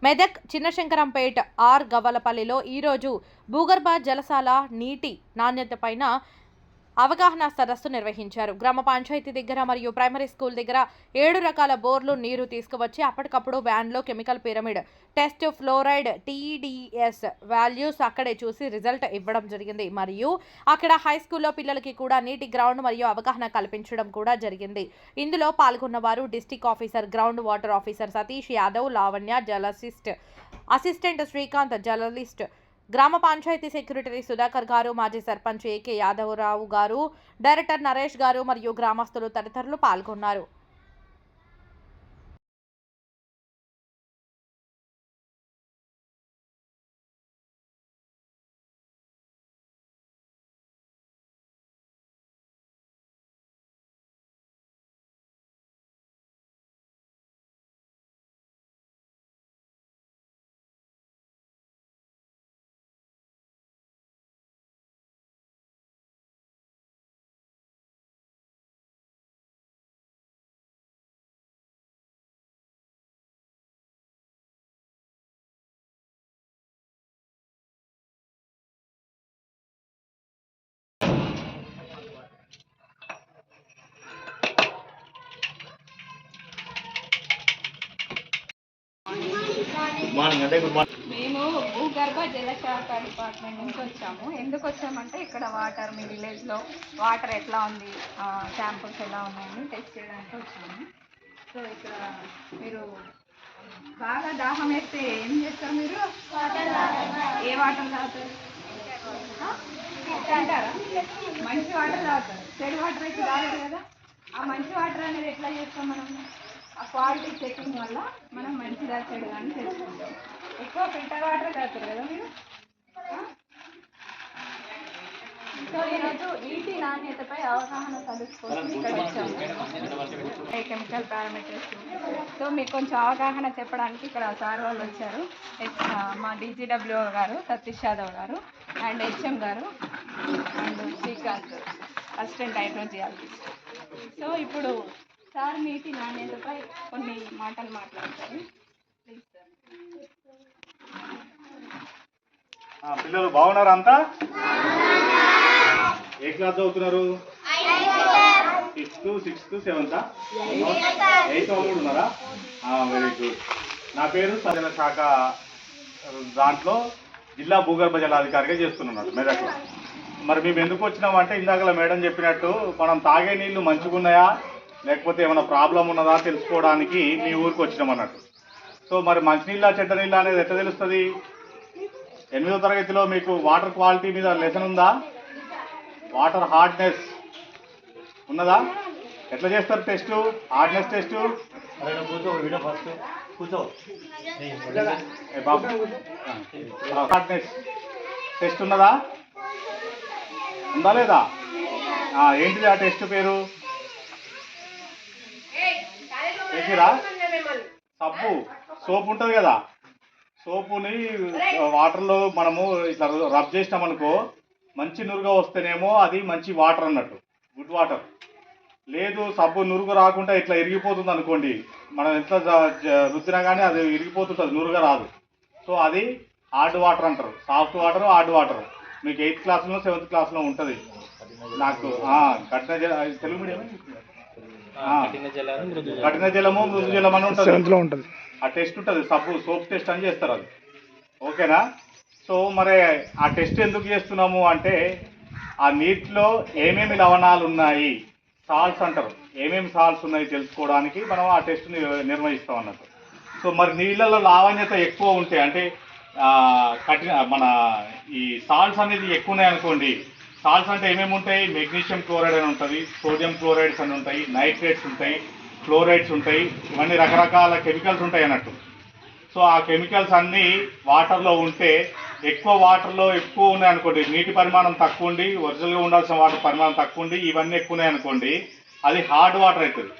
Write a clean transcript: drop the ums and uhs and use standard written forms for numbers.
Medak Chinna Shankarampet are గవ్వలపల్లిలో ఈరోజు భూగర్భ జలశాల నీటి నాణ్యతపైన అవగాహన సదస్సు నిర్వహించారు. గ్రామ పంచాయతీ దగ్గర మరియు ప్రైమరీ స్కూల్ దగ్గర 7 రకాల బోర్లు నీరు తీసుకువచ్చి అప్పటికప్పుడు వ్యాన్లో chemical pyramid test, fluoride, TDS values అక్కడే చూసి రిజల్ట్ ఇవ్వడం జరిగింది. మరియు అక్కడ హై స్కూల్లో పిల్లలకి కూడా నీటి గ్రౌండ్ మరియు అవగాహన కల్పించడం కూడా జరిగింది. ఇందులో పాల్గొన్న వారు district officer, ground water officer Satish Yadav, Lavanya జలసిస్ట్, అసిస్టెంట్ శ్రీకాంత్ జర్నలిస్ట్, గ్రామ పంచాయతీ సెక్రటరీ సుధాకర్ గారు, మాజీ సర్పంచ్ ఏకే యాదవరావు గారు, డైరెక్టర్ నరేష్ గారు మరియు గ్రామస్తులు తదితరులు పాల్గొన్నారు. మేము భూగర్భ జలశాఖ డిపార్ట్మెంట్ నుంచి వచ్చాము. ఎందుకు వచ్చామంటే ఇక్కడ వాటర్, మీ విలేజ్లో వాటర్ ఎట్లా ఉంది, శాంపుల్స్ ఎలా ఉన్నాయని టెస్ట్ చేయడానికి వచ్చాము. సో ఇక్కడ మీరు బాగా దాహం వేస్తే ఏం చేస్తారు? మీరు ఏ వాటర్ తాగుతారు? అంటారా? మంచి వాటర్ తాగుతారు. చెడు వాటర్ అయితే తాగారు కదా. ఆ మంచి వాటర్ అనేది ఎట్లా చేస్తాం మనం? ఆ క్వాలిటీ చెకింగ్ వల్ల మనం మంచిదా చెడు అని తెలుసుకుంటాం. ఎక్కువ ఫిల్టర్ వాటర్ తాగుతారు కదా మీరు. సో ఈరోజు నీటి నాణ్యతపై అవగాహన సదస్సు కోసం ఇక్కడ వచ్చాము. Chemical parameters. సో మీకు కొంచెం అవగాహన చెప్పడానికి ఇక్కడ సార్ వాళ్ళు వచ్చారు. మా డీజీడబ్ల్యూ గారు సతీష్ యాదవ్ గారు అండ్ హెచ్ఎం గారు and Srikanth assistant hydrogeologist. So ఇప్పుడు సార్ నీటి నాణ్యతపై కొన్ని మాటలు మాట్లాడతారు. Please sir. పిల్లలు బాగున్నారు? అంతా ఏ క్లాస్ చదువుతున్నారు? 6th, 6th, 7th, 8th వాళ్ళు కూడా ఉన్నారా? Very good. నా పేరు సజల శాఖ దాంట్లో జిల్లా భూగర్భ జలాధికారిగా చేస్తున్నాడు మెదక్లో. మరి మేము ఎందుకు వచ్చినామంటే ఇందాక మేడం చెప్పినట్టు మనం తాగే నీళ్లు మంచిగా ఉన్నాయా లేకపోతే ఏమైనా ప్రాబ్లం ఉన్నదా తెలుసుకోవడానికి మీ ఊరికి వచ్చినాం అన్నట్టు. సో మరి మంచినీళ్ళ చెడ్డ నీళ్ళ అనేది ఎట్లా తెలుస్తుంది? 8వ తరగతిలో మీకు వాటర్ క్వాలిటీ మీద లెసన్ ఉందా? వాటర్ హార్డ్నెస్ ఉన్నదా? ఎట్లా చేస్తారు test? Hardness test hardness test ఉన్నదా? ఉందా లేదా? ఏంటిది ఆ టెస్ట్ పేరు? చేసిరా? సబ్బు, సోప్ ఉంటుంది కదా, సోపుని వాటర్లో మనము ఇట్లా రబ్ చేసినామనుకో మంచి నురుగ వస్తేనేమో అది మంచి వాటర్ అన్నట్టు, గుడ్ వాటర్. లేదు సబ్బు నురుగు రాకుండా ఇట్లా ఇరిగిపోతుంది అనుకోండి, మనం ఎంత రుద్దినా కానీ అది ఇరిగిపోతుంటుంది, నురుగ రాదు. సో అది హార్డ్ వాటర్ అంటారు. Soft water, hard water. మీకు 8th క్లాస్లో 7th క్లాస్లో ఉంటుంది. నాకు తెలుగు మీడియం కఠిన జలము, మృదు జలం అని ఉంటుంది. ఆ టెస్ట్ ఉంటుంది, సబ్బు సోప్ టెస్ట్ అని చేస్తారు అది. ఓకేనా? సో మరి ఆ టెస్ట్ ఎందుకు చేస్తున్నాము అంటే ఆ నీటిలో ఏమేమి లవణాలు ఉన్నాయి, సాల్ట్స్ అంటారు, ఏమేమి సాల్ట్స్ ఉన్నాయి తెలుసుకోవడానికి మనం ఆ టెస్ట్ నిర్వహిస్తాం అన్నట్టు. సో మరి నీళ్ళలో లావణ్యత ఎక్కువ ఉంటే అంటే మన ఈ సాల్ట్స్ అనేది ఎక్కువ ఉన్నాయి అనుకోండి. సాల్ట్స్ అంటే ఏమేమి ఉంటాయి? మెగ్నీషియం క్లోరైడ్ అని ఉంటుంది, సోడియం క్లోరైడ్స్ అని ఉంటాయి, నైట్రేట్స్ ఉంటాయి, ఫ్లోరైడ్స్ ఉంటాయి, ఇవన్నీ రకరకాల కెమికల్స్ ఉంటాయి అన్నట్టు. సో ఆ కెమికల్స్ అన్నీ వాటర్లో ఉంటే, ఎక్కువ వాటర్లో ఎక్కువ ఉన్నాయి అనుకోండి, నీటి పరిమాణం తక్కువ ఉండి ఒరిజినల్గా ఉండాల్సిన వాటర్ పరిమాణం తక్కువ ఉండి ఇవన్నీ ఎక్కువ ఉన్నాయి అనుకోండి, అది హార్డ్ వాటర్ అవుతుంది.